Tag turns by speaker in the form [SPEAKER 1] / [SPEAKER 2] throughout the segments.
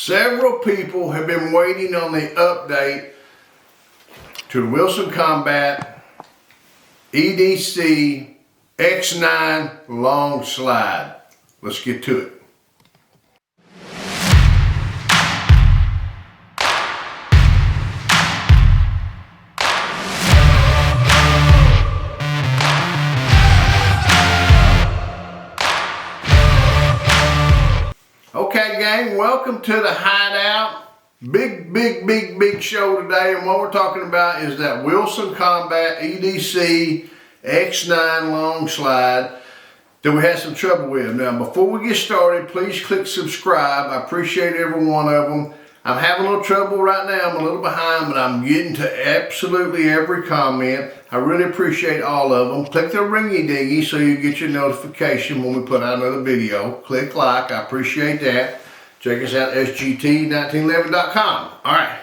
[SPEAKER 1] Several people have been waiting on the update to the Wilson Combat EDC X9 long slide. Let's get to it. Okay gang, welcome to the Hideout. Big show today, and what we're talking about is that Wilson Combat EDC X9 long slide that we had some trouble with. Now before we get started, please click subscribe. I appreciate every one of them. I'm having a little trouble right now, I'm a little behind, but I'm getting to absolutely every comment. I really appreciate all of them. Click the ringy dingy so you get your notification when we put out another video. Click like, I appreciate that. Check us out, sgt1911.com. All right.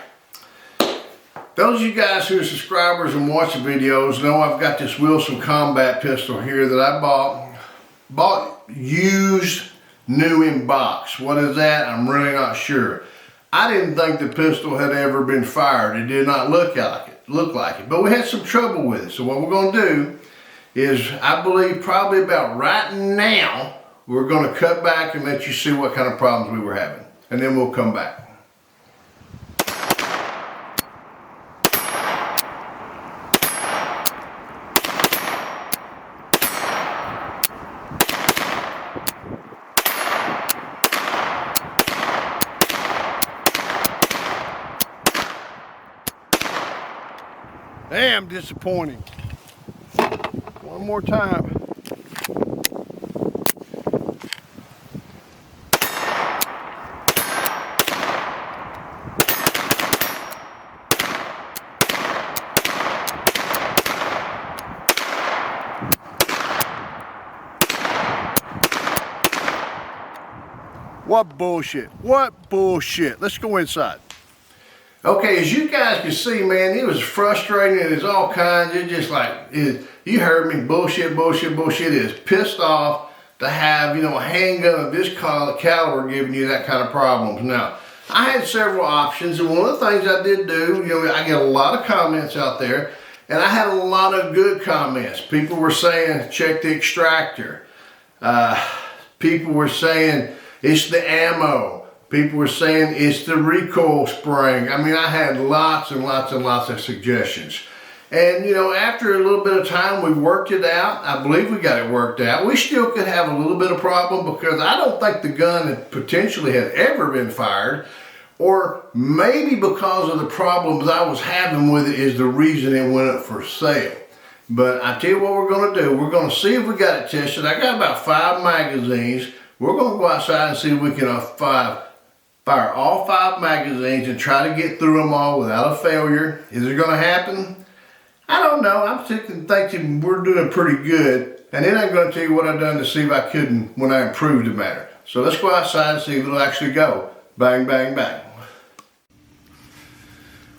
[SPEAKER 1] Those of you guys who are subscribers and watch the videos know I've got this Wilson Combat pistol here that I bought used, new in box. What is that? I'm really not sure. I didn't think the pistol had ever been fired. It did not look like it, but we had some trouble with it. So what we're going to do is, I believe probably about right now, we're going to cut back and let you see what kind of problems we were having, and then we'll come back. Damn disappointing. One more time. What bullshit. What bullshit. Let's go inside. Okay, as you guys can see, man, it was frustrating. It's all kinds. It's just like, you heard me, bullshit. It is pissed off to have, a handgun of this caliber giving you that kind of problems. Now, I had several options, and one of the things I did do, I get a lot of comments out there, and I had a lot of good comments. People were saying, check the extractor. People were saying, it's the ammo. People were saying it's the recoil spring. I mean, I had lots and lots of suggestions. And after a little bit of time, we worked it out. I believe we got it worked out. We still could have a little bit of problem because I don't think the gun potentially had ever been fired, or maybe because of the problems I was having with it is the reason it went up for sale. But I tell you what we're gonna do. We're gonna see if we got it tested. I got about 5 magazines. We're gonna go outside and see if we can fire all 5 magazines and try to get through them all without a failure. Is it gonna happen? I don't know. I'm thinking we're doing pretty good. And then I'm gonna tell you what I've done to see if I couldn't when I improved the matter. So let's go outside and see if it'll actually go. Bang, bang, bang.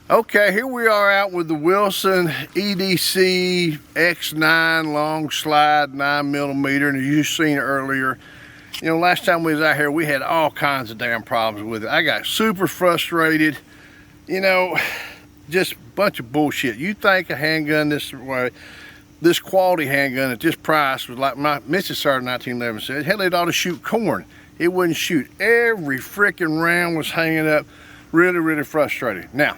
[SPEAKER 1] Okay, here we are out with the Wilson EDC X9 long slide 9mm, and as you've seen earlier, last time we was out here, we had all kinds of damn problems with it. I got super frustrated, just a bunch of bullshit. You think a handgun this way, this quality handgun at this price was like my Mrs. Sarge 1911 said, hell, it ought to shoot corn. It wouldn't shoot. Every freaking round was hanging up. Really frustrated. Now,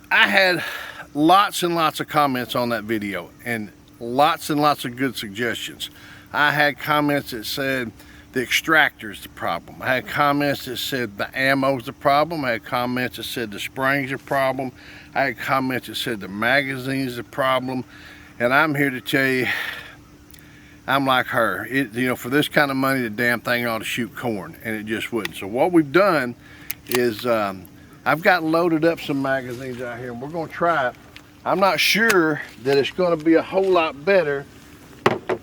[SPEAKER 1] I had lots and lots of comments on that video and lots of good suggestions. I had comments that said the extractor is the problem. I had comments that said the ammo is the problem. I had comments that said the springs are the problem. I had comments that said the magazine is the problem. And I'm here to tell you, I'm like her. For this kind of money, the damn thing ought to shoot corn, and it just wouldn't. So what we've done is I've got loaded up some magazines out here, and we're going to try it. I'm not sure that it's going to be a whole lot better.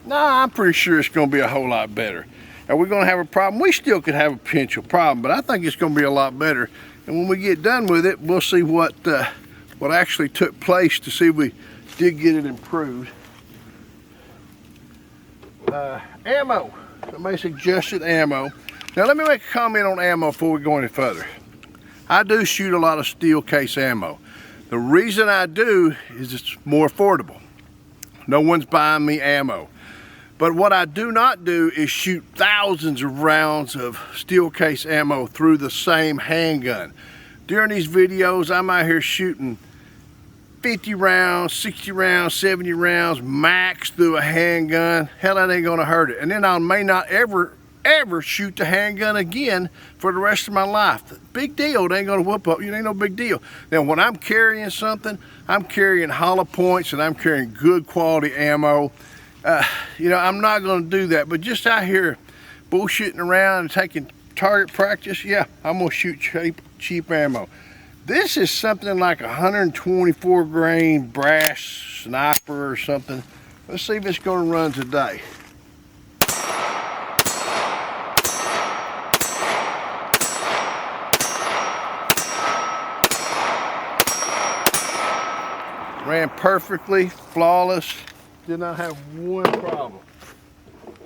[SPEAKER 1] No, I'm pretty sure it's going to be a whole lot better. Are we going to have a problem? We still could have a potential problem, but I think it's going to be a lot better. And when we get done with it, we'll see what actually took place to see if we did get it improved. Ammo. Somebody suggested ammo. Now let me make a comment on ammo before we go any further. I do shoot a lot of steel case ammo. The reason I do is it's more affordable. No one's buying me ammo. But what I do not do is shoot thousands of rounds of steel case ammo through the same handgun. During these videos, I'm out here shooting 50 rounds, 60 rounds, 70 rounds max through a handgun. Hell, that ain't gonna hurt it. And then I may not ever shoot the handgun again for the rest of my life. Big deal, it ain't gonna whoop up, it ain't no big deal. Now when I'm carrying something, I'm carrying hollow points and I'm carrying good quality ammo. You know, I'm not gonna do that, but just out here bullshitting around and taking target practice, yeah, I'm gonna shoot cheap ammo. This is something like 124 grain brass sniper or something. Let's see if it's gonna run today. Ran perfectly, flawless, did not have one problem.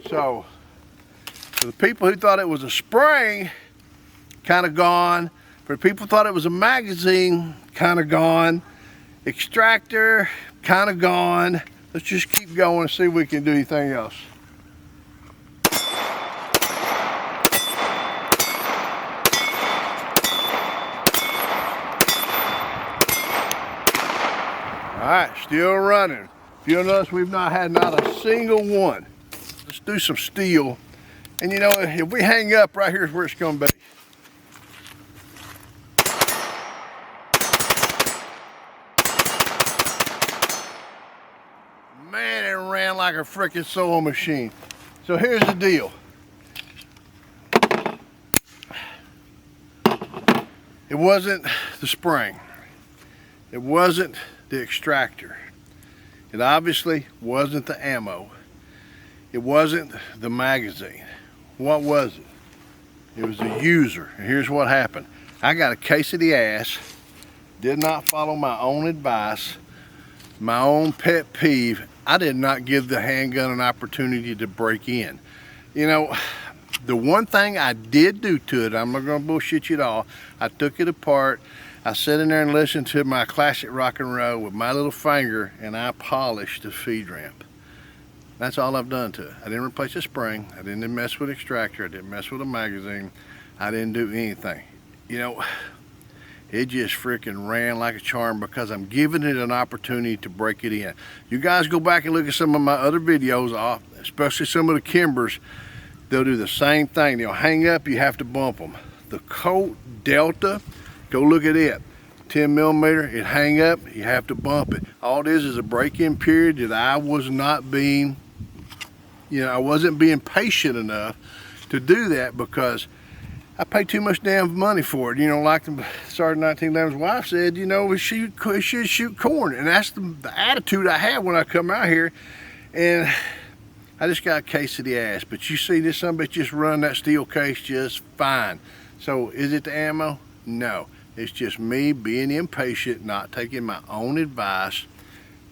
[SPEAKER 1] So, for the people who thought it was a spring, kind of gone. For the people who thought it was a magazine, kind of gone. Extractor, kind of gone. Let's just keep going and see if we can do anything else. All right, still running. You'll notice we've not had not a single one. Let's do some steel. And you know, if we hang up, right here is where it's gonna be. Man, it ran like a freaking sewing machine. So here's the deal. It wasn't the spring. It wasn't the extractor. It obviously wasn't the ammo. It wasn't the magazine. What was it? It was the user. And here's what happened. I got a case of the ass, did not follow my own advice, my own pet peeve. I did not give the handgun an opportunity to break in. You know, the one thing I did do to it, I'm not gonna bullshit you at all, I took it apart, I sat in there and listened to my classic rock and roll with my little finger, and I polished the feed ramp. That's all I've done to it. I didn't replace the spring, I didn't mess with the extractor, I didn't mess with the magazine, I didn't do anything. You know, it just freaking ran like a charm because I'm giving it an opportunity to break it in. You guys go back and look at some of my other videos, especially some of the Kimbers, they'll do the same thing. They'll hang up, you have to bump them. The Colt Delta, go look at it. 10 millimeter, it hang up, you have to bump it. All it is a break-in period that I was not being, I wasn't being patient enough to do that because I paid too much damn money for it. You know, like the Sarge 1911's wife said, you know, we should shoot corn. And that's the attitude I have when I come out here. And I just got a case of the ass. But you see this son bitch just run that steel case just fine. So is it the ammo? No. It's just me being impatient, not taking my own advice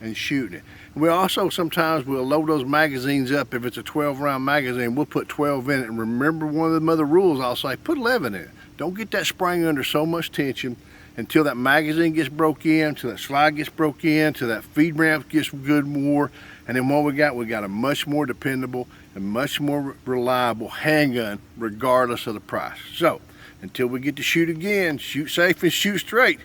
[SPEAKER 1] and shooting it. We also sometimes we'll load those magazines up. If it's a 12 round magazine, we'll put 12 in it. And remember one of the other rules, I'll say put 11 in it. Don't get that spring under so much tension until that magazine gets broke in, until that slide gets broke in, until that feed ramp gets good more. And then what we got a much more dependable and much more reliable handgun regardless of the price. So until we get to shoot again, shoot safe and shoot straight.